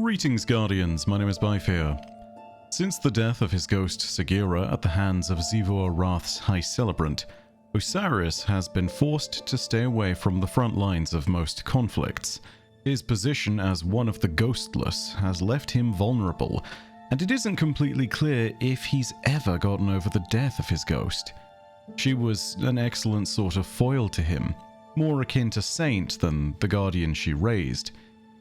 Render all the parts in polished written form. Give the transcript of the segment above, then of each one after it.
Greetings, Guardians. My name is Byfear. Since the death of his ghost Sagira at the hands of Zivor Wrath's High Celebrant, Osiris has been forced to stay away from the front lines of most conflicts. His position as one of the ghostless has left him vulnerable, and it isn't completely clear if he's ever gotten over the death of his ghost. She was an excellent sort of foil to him, more akin to Saint than the guardian she raised.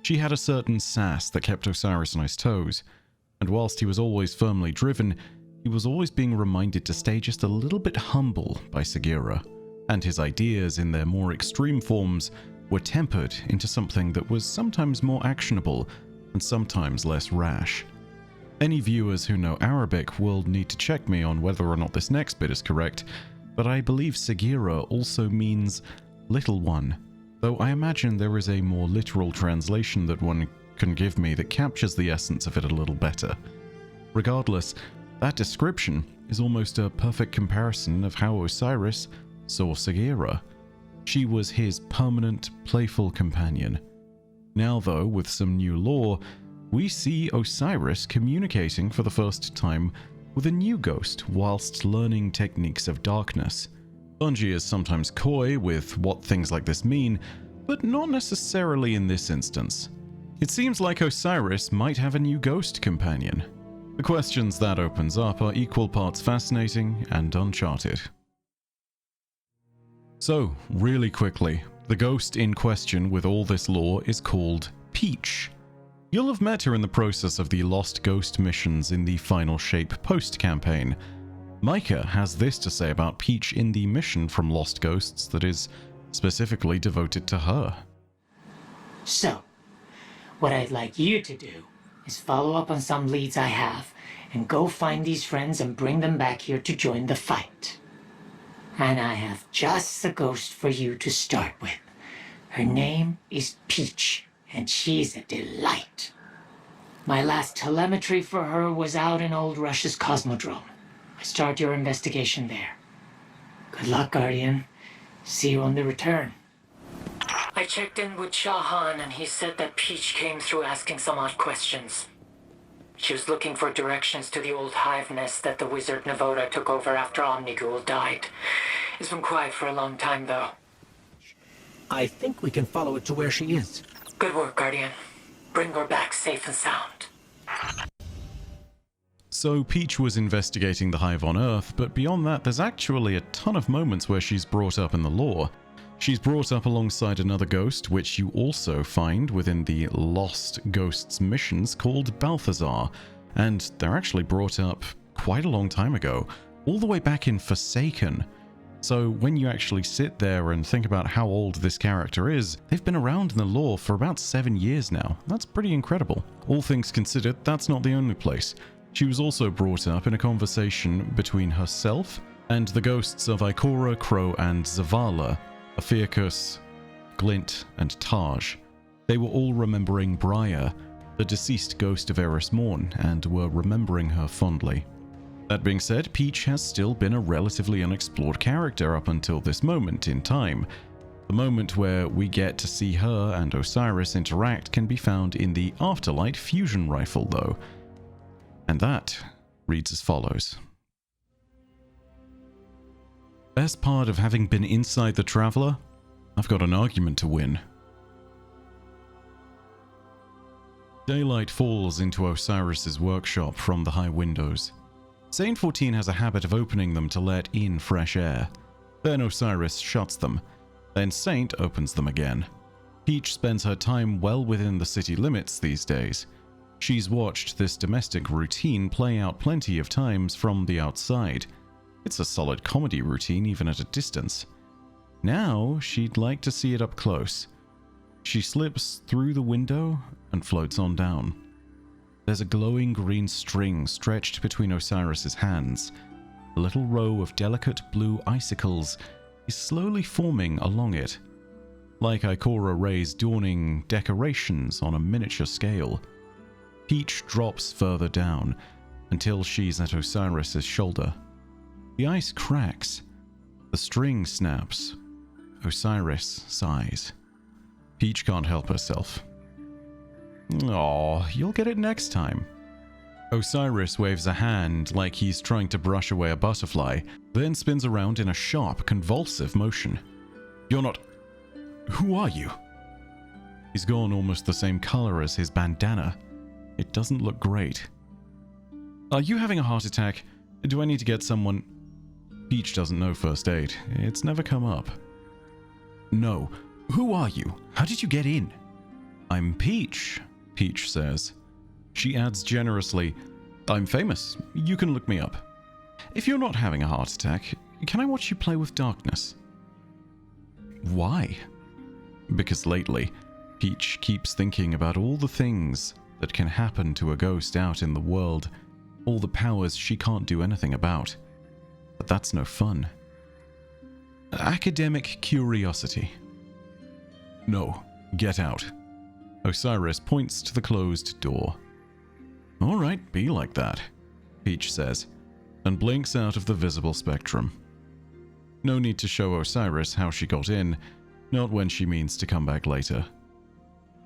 She had a certain sass that kept Osiris on his toes, and whilst he was always firmly driven, he was always being reminded to stay just a little bit humble by Sagira, and his ideas in their more extreme forms were tempered into something that was sometimes more actionable and sometimes less rash. Any viewers who know Arabic will need to check me on whether or not this next bit is correct, but I believe Sagira also means little one, though I imagine there is a more literal translation that one can give me that captures the essence of it a little better. Regardless, that description is almost a perfect comparison of how Osiris saw Sagira. She was his permanent, playful companion. Now though, with some new lore, we see Osiris communicating for the first time with a new ghost whilst learning techniques of darkness. Bungie is sometimes coy with what things like this mean, but not necessarily in this instance. It seems like Osiris might have a new ghost companion. The questions that opens up are equal parts fascinating and uncharted. So, really quickly, the ghost in question with all this lore is called Peach. You'll have met her in the process of the Lost Ghost missions in the Final Shape post-campaign. Micah has this to say about Peach in the mission from Lost Ghosts that is specifically devoted to her. So, what I'd like you to do is follow up on some leads I have and go find these friends and bring them back here to join the fight. And I have just the ghost for you to start with. Her name is Peach, and she's a delight. My last telemetry for her was out in Old Russia's Cosmodrome. Start your investigation there. Good luck, Guardian. See you on the return. I checked in with Shahan, and he said that Peach came through asking some odd questions. She was looking for directions to the old hive nest that the wizard Navoda took over after Omnigul died. It's been quiet for a long time, though. I think we can follow it to where she is. Good work, Guardian. Bring her back safe and sound. So Peach was investigating the Hive on Earth, but beyond that there's actually a ton of moments where she's brought up in the lore. She's brought up alongside another ghost, which you also find within the Lost Ghosts missions, called Balthazar, and they're actually brought up quite a long time ago, all the way back in Forsaken. So when you actually sit there and think about how old this character is, they've been around in the lore for about 7 years now. That's pretty incredible. All things considered, that's not the only place. She was also brought up in a conversation between herself and the ghosts of Ikora, Crow, and Zavala, Ophiuchus, Glint, and Taj. They were all remembering Briar, the deceased ghost of Eris Morn, and were remembering her fondly. That being said, Peach has still been a relatively unexplored character up until this moment in time. The moment where we get to see her and Osiris interact can be found in the Afterlight fusion rifle, though. And that reads as follows. Best part of having been inside the Traveler? I've got an argument to win. Daylight falls into Osiris's workshop from the high windows. Saint 14 has a habit of opening them to let in fresh air. Then Osiris shuts them. Then Saint opens them again. Peach spends her time well within the city limits these days. She's watched this domestic routine play out plenty of times from the outside. It's a solid comedy routine even at a distance. Now she'd like to see it up close. She slips through the window and floats on down. There's a glowing green string stretched between Osiris's hands. A little row of delicate blue icicles is slowly forming along it, like Ikora Ray's dawning decorations on a miniature scale. Peach drops further down until she's at Osiris's shoulder. The ice cracks. The string snaps. Osiris sighs. Peach can't help herself. Aw, you'll get it next time. Osiris waves a hand like he's trying to brush away a butterfly, then spins around in a sharp, convulsive motion. You're not... Who are you? He's gone almost the same color as his bandana. It doesn't look great. Are you having a heart attack? Do I need to get someone... Peach doesn't know first aid. It's never come up. No. Who are you? How did you get in? I'm Peach, Peach says. She adds generously, I'm famous. You can look me up. If you're not having a heart attack, can I watch you play with darkness? Why? Because lately, Peach keeps thinking about all the things that can happen to a ghost out in the world, all the powers she can't do anything about. But that's no fun. Academic curiosity. No, get out. Osiris points to the closed door. All right, be like that, Peach says, and blinks out of the visible spectrum. No need to show Osiris how she got in, not when she means to come back later.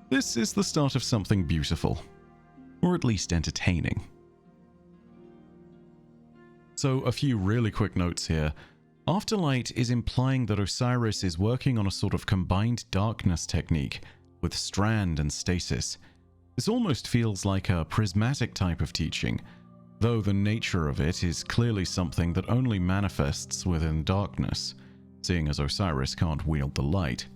This is the start of something beautiful, or at least entertaining. So, a few really quick notes here. Afterlight is implying that Osiris is working on a sort of combined darkness technique with Strand and Stasis. This almost feels like a prismatic type of teaching, though the nature of it is clearly something that only manifests within darkness, seeing as Osiris can't wield the light.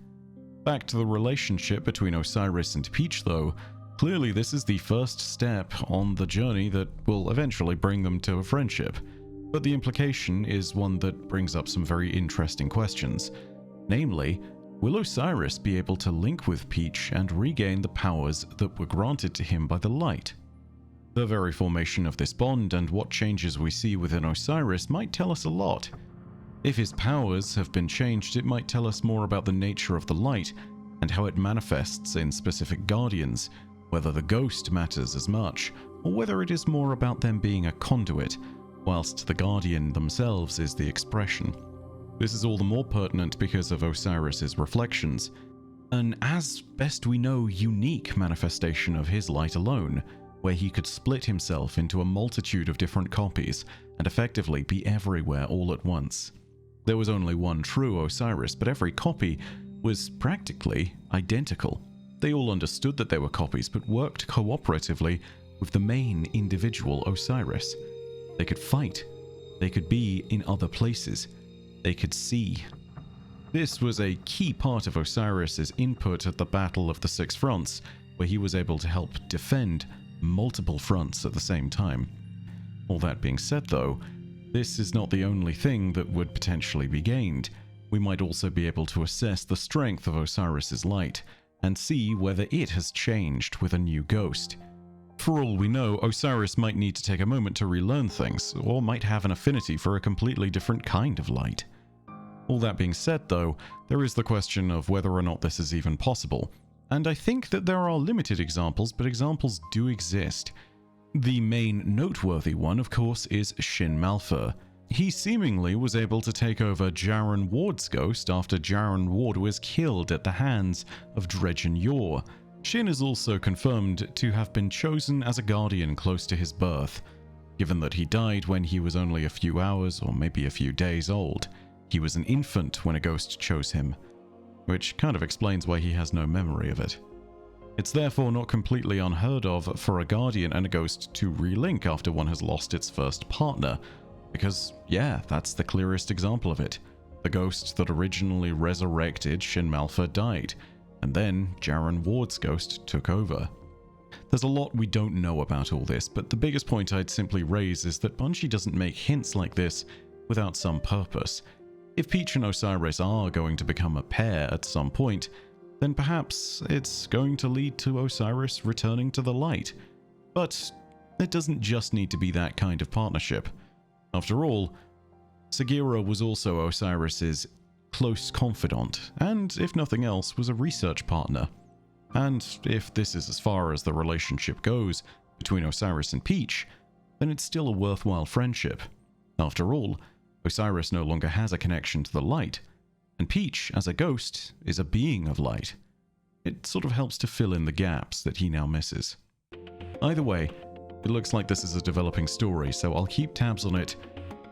Back to the relationship between Osiris and Peach though, clearly this is the first step on the journey that will eventually bring them to a friendship, but the implication is one that brings up some very interesting questions. Namely, will Osiris be able to link with Peach and regain the powers that were granted to him by the light? The very formation of this bond and what changes we see within Osiris might tell us a lot. If his powers have been changed, it might tell us more about the nature of the light and how it manifests in specific guardians, whether the ghost matters as much, or whether it is more about them being a conduit, whilst the guardian themselves is the expression. This is all the more pertinent because of Osiris's reflections, an, as best we know, unique manifestation of his light alone, where he could split himself into a multitude of different copies and effectively be everywhere all at once. There was only one true Osiris, but every copy was practically identical. They all understood that they were copies, but worked cooperatively with the main individual Osiris. They could fight. They could be in other places. They could see. This was a key part of Osiris's input at the Battle of the Six Fronts, where he was able to help defend multiple fronts at the same time. All that being said though, this is not the only thing that would potentially be gained. We might also be able to assess the strength of Osiris's light, and see whether it has changed with a new ghost. For all we know, Osiris might need to take a moment to relearn things, or might have an affinity for a completely different kind of light. All that being said though, there is the question of whether or not this is even possible, and I think that there are limited examples, but examples do exist. The main noteworthy one, of course, is Shin Malphur. He seemingly was able to take over Jaren Ward's ghost after Jaren Ward was killed at the hands of Dredgen Yor. Shin is also confirmed to have been chosen as a guardian close to his birth. Given that he died when he was only a few hours or maybe a few days old, he was an infant when a ghost chose him, which kind of explains why he has no memory of it. It's therefore not completely unheard of for a guardian and a ghost to relink after one has lost its first partner, because yeah, that's the clearest example of it. The ghost that originally resurrected Shin Malphur died, and then Jaren Ward's ghost took over. There's a lot we don't know about all this, but the biggest point I'd simply raise is that Bungie doesn't make hints like this without some purpose. If Peach and Osiris are going to become a pair at some point, then perhaps it's going to lead to Osiris returning to the light. But it doesn't just need to be that kind of partnership. After all, Sagira was also Osiris's close confidant, and if nothing else, was a research partner. And if this is as far as the relationship goes between Osiris and Peach, then it's still a worthwhile friendship. After all, Osiris no longer has a connection to the light, and Peach, as a ghost, is a being of light. It sort of helps to fill in the gaps that he now misses. Either way, it looks like this is a developing story, so I'll keep tabs on it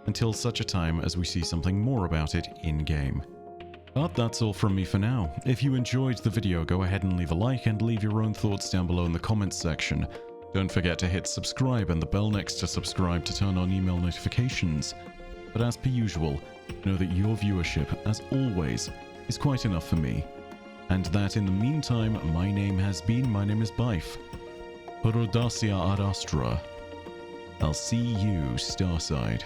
until such a time as we see something more about it in-game. But that's all from me for now. If you enjoyed the video, go ahead and leave a like and leave your own thoughts down below in the comments section. Don't forget to hit subscribe and the bell next to subscribe to turn on email notifications. But as per usual, know that your viewership, as always, is quite enough for me. And that in the meantime, my name is Bife. Perodacia ad Astra. I'll see you Starside.